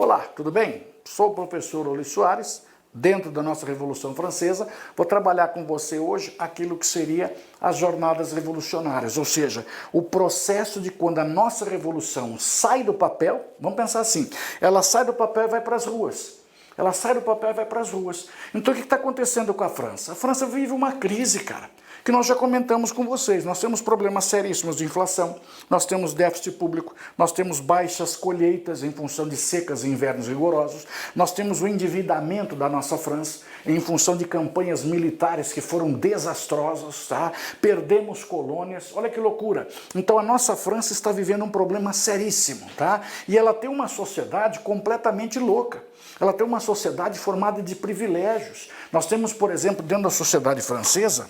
Olá, tudo bem? Sou o professor Oli Soares, dentro da nossa Revolução Francesa. Vou trabalhar com você hoje aquilo que seria as jornadas revolucionárias, ou seja, o processo de quando a nossa revolução sai do papel, vamos pensar assim, ela sai do papel e vai para as ruas. Ela sai do papel e vai para as ruas. Então o que está acontecendo com a França? A França vive uma crise, cara, que nós já comentamos com vocês. Nós temos problemas seríssimos de inflação, nós temos déficit público, nós temos baixas colheitas em função de secas e invernos rigorosos, nós temos o endividamento da nossa França em função de campanhas militares que foram desastrosas, tá? Perdemos colônias, olha que loucura. Então a nossa França está vivendo um problema seríssimo, tá? E ela tem uma sociedade completamente louca. Ela tem uma sociedade formada de privilégios. Nós temos, por exemplo, dentro da sociedade francesa,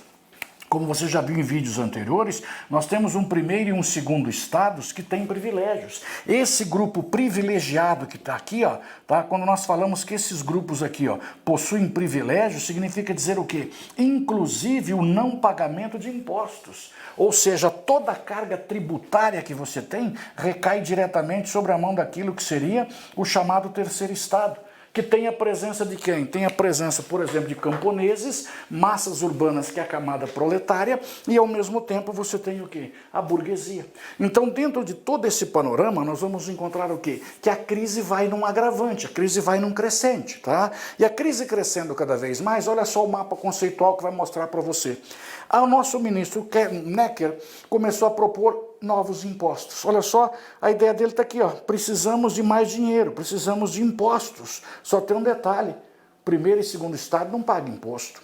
como você já viu em vídeos anteriores, nós temos um primeiro e um segundo estados que têm privilégios. Esse grupo privilegiado que está aqui, ó, tá? Quando nós falamos que esses grupos aqui, ó, possuem privilégios, significa dizer o quê? Inclusive o não pagamento de impostos. Ou seja, toda a carga tributária que você tem recai diretamente sobre a mão daquilo que seria o chamado terceiro estado. Que tem a presença de quem? Tem a presença, por exemplo, de camponeses, massas urbanas, que é a camada proletária, e ao mesmo tempo você tem o quê? A burguesia. Então, dentro de todo esse panorama, nós vamos encontrar o quê? Que a crise vai num agravante, a crise vai num crescente, tá? E a crise crescendo cada vez mais, olha só o mapa conceitual que vai mostrar para você. O nosso ministro Necker começou a propor novos impostos. Olha só, a ideia dele está aqui, ó. Precisamos de mais dinheiro, precisamos de impostos. Só tem um detalhe, primeiro e segundo estado não pagam imposto.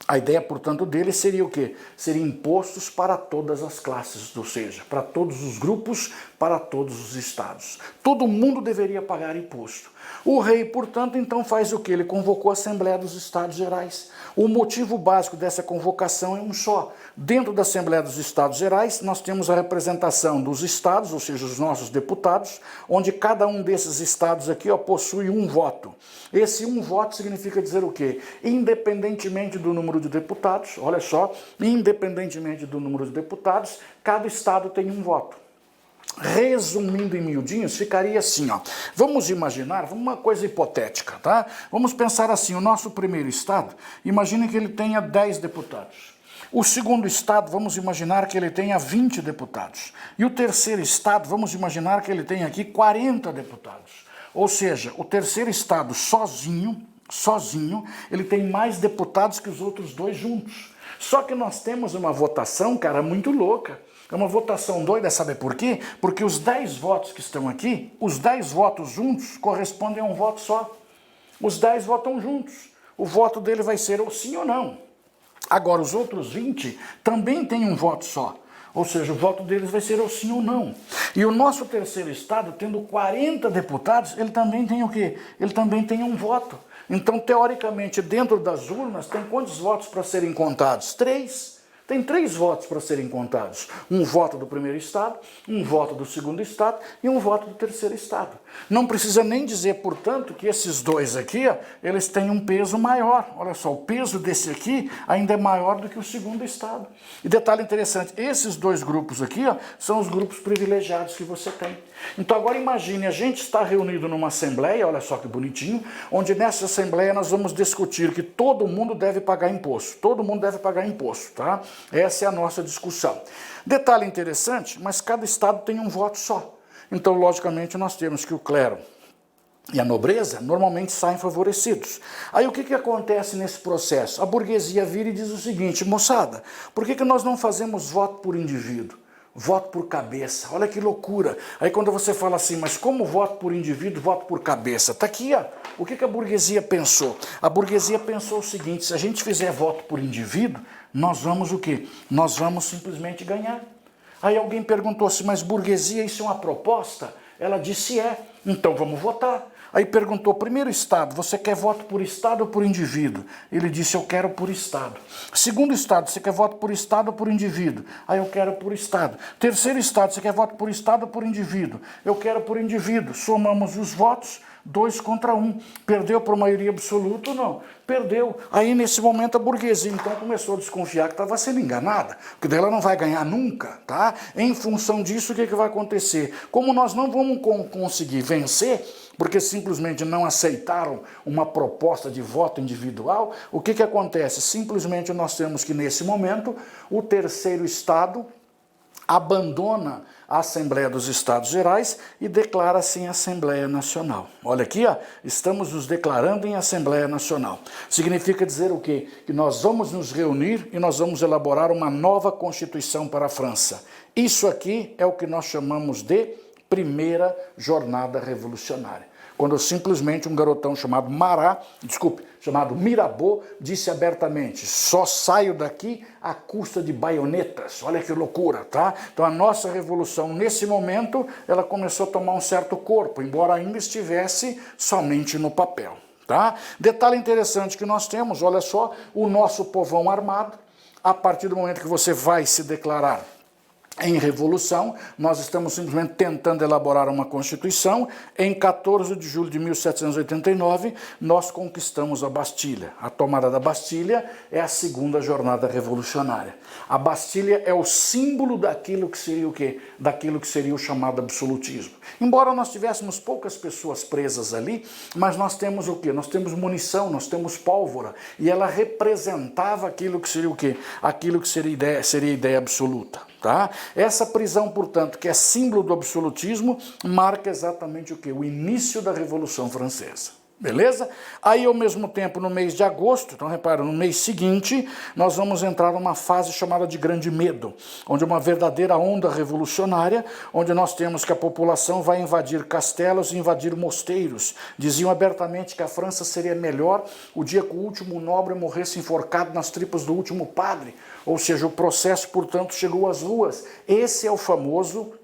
A ideia, portanto, dele seria o quê? Seria impostos para todas as classes, ou seja, para todos os grupos, para todos os estados. Todo mundo deveria pagar imposto. O rei, portanto, então faz o quê? Ele convocou a Assembleia dos Estados Gerais. O motivo básico dessa convocação é um só. Dentro da Assembleia dos Estados Gerais, nós temos a representação dos estados, ou seja, os nossos deputados, onde cada um desses estados aqui, ó, possui um voto. Esse um voto significa dizer o quê? Independentemente do número de deputados, olha só, independentemente do número de deputados, cada estado tem um voto. Resumindo em miudinhos, ficaria assim, ó. Vamos imaginar, uma coisa hipotética, tá? Vamos pensar assim, o nosso primeiro estado, imagine que ele tenha 10 deputados. O segundo estado, vamos imaginar que ele tenha 20 deputados. E o terceiro estado, vamos imaginar que ele tenha aqui 40 deputados. Ou seja, o terceiro estado sozinho, ele tem mais deputados que os outros dois juntos. Só que nós temos uma votação, cara, muito louca. É uma votação doida, sabe por quê? Porque os 10 votos que estão aqui, os 10 votos juntos correspondem a um voto só. Os 10 votam juntos. O voto dele vai ser ou sim ou não. Agora, os outros 20 também têm um voto só. Ou seja, o voto deles vai ser ou sim ou não. E o nosso terceiro estado, tendo 40 deputados, ele também tem o quê? Ele também tem um voto. Então, teoricamente, dentro das urnas, tem quantos votos para serem contados? 3. Tem 3 votos para serem contados. Um voto do primeiro estado, um voto do segundo estado e um voto do terceiro estado. Não precisa nem dizer, portanto, que esses dois aqui, ó, eles têm um peso maior. Olha só, o peso desse aqui ainda é maior do que o segundo estado. E detalhe interessante, esses dois grupos aqui, ó, são os grupos privilegiados que você tem. Então agora imagine, a gente está reunido numa assembleia, olha só que bonitinho, onde nessa assembleia nós vamos discutir que todo mundo deve pagar imposto. Todo mundo deve pagar imposto, tá? Essa é a nossa discussão. Detalhe interessante, mas cada estado tem um voto só. Então, logicamente, nós temos que o clero e a nobreza normalmente saem favorecidos. Aí o que acontece nesse processo? A burguesia vira e diz o seguinte, moçada, por que nós não fazemos voto por indivíduo? Voto por cabeça, olha que loucura. Aí quando você fala assim, mas como voto por indivíduo, voto por cabeça? Tá aqui, ó. O que a burguesia pensou? A burguesia pensou o seguinte, se a gente fizer voto por indivíduo, nós vamos o quê? Nós vamos simplesmente ganhar. Aí alguém perguntou assim, mas burguesia, isso é uma proposta? Ela disse então vamos votar. Aí perguntou, primeiro estado, você quer voto por estado ou por indivíduo? Ele disse, eu quero por estado. Segundo estado, você quer voto por estado ou por indivíduo? Aí eu quero por estado. Terceiro estado, você quer voto por estado ou por indivíduo? Eu quero por indivíduo. Somamos os votos, 2 contra 1. Perdeu por maioria absoluta ou não? Perdeu. Aí, nesse momento, a burguesia, então, começou a desconfiar que estava sendo enganada, que dela não vai ganhar nunca, tá? Em função disso, o que vai acontecer? Como nós não vamos conseguir vencer, porque simplesmente não aceitaram uma proposta de voto individual, o que acontece? Simplesmente nós temos que, nesse momento, o terceiro Estado abandona a Assembleia dos Estados Gerais e declara-se em Assembleia Nacional. Olha aqui, ó, estamos nos declarando em Assembleia Nacional. Significa dizer o quê? Que nós vamos nos reunir e nós vamos elaborar uma nova Constituição para a França. Isso aqui é o que nós chamamos de primeira jornada revolucionária. Quando simplesmente um garotão chamado Mirabeau disse abertamente: só saio daqui à custa de baionetas. Olha que loucura, tá? Então a nossa revolução, nesse momento, ela começou a tomar um certo corpo, embora ainda estivesse somente no papel, tá? Detalhe interessante que nós temos, olha só, o nosso povão armado, a partir do momento que você vai se declarar em revolução, nós estamos simplesmente tentando elaborar uma Constituição. Em 14 de julho de 1789, nós conquistamos a Bastilha. A tomada da Bastilha é a segunda jornada revolucionária. A Bastilha é o símbolo daquilo que seria o quê? Daquilo que seria o chamado absolutismo. Embora nós tivéssemos poucas pessoas presas ali, mas nós temos o quê? Nós temos munição, nós temos pólvora, e ela representava aquilo que seria o quê? Aquilo que seria a ideia absoluta. Tá? Essa prisão, portanto, que é símbolo do absolutismo, marca exatamente o quê? O início da Revolução Francesa. Beleza? Aí, ao mesmo tempo, no mês de agosto, então repara, no mês seguinte, nós vamos entrar numa fase chamada de Grande Medo, onde uma verdadeira onda revolucionária, onde nós temos que a população vai invadir castelos e invadir mosteiros. Diziam abertamente que a França seria melhor o dia que o último nobre morresse enforcado nas tripas do último padre. Ou seja, o processo, portanto, chegou às ruas. Esse é o famoso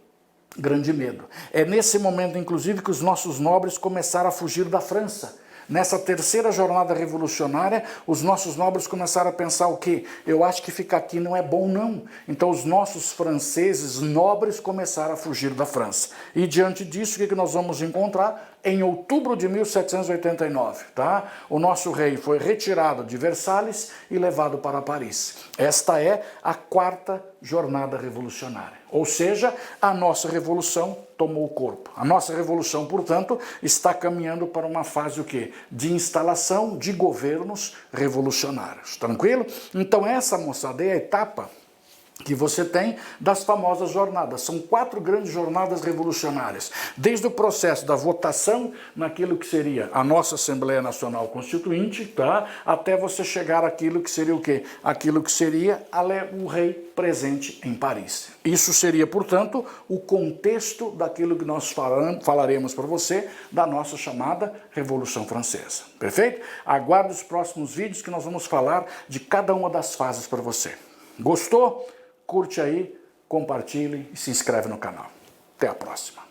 Grande Medo. É nesse momento, inclusive, que os nossos nobres começaram a fugir da França. Nessa terceira jornada revolucionária, os nossos nobres começaram a pensar o quê? Eu acho que ficar aqui não é bom, não. Então os nossos franceses nobres começaram a fugir da França. E diante disso, o que nós vamos encontrar? Em outubro de 1789, tá? O nosso rei foi retirado de Versalhes e levado para Paris. Esta é a quarta jornada revolucionária. Ou seja, a nossa revolução tomou o corpo. A nossa revolução, portanto, está caminhando para uma fase o quê? De instalação de governos revolucionários. Tranquilo? Então essa, moçada, é a etapa que você tem das famosas jornadas. São 4 grandes jornadas revolucionárias. Desde o processo da votação naquilo que seria a nossa Assembleia Nacional Constituinte, tá? Até você chegar àquilo que seria o quê? Aquilo que seria o rei presente em Paris. Isso seria, portanto, o contexto daquilo que nós falaremos para você da nossa chamada Revolução Francesa. Perfeito? Aguarde os próximos vídeos que nós vamos falar de cada uma das fases para você. Gostou? Curte aí, compartilhe e se inscreve no canal. Até a próxima.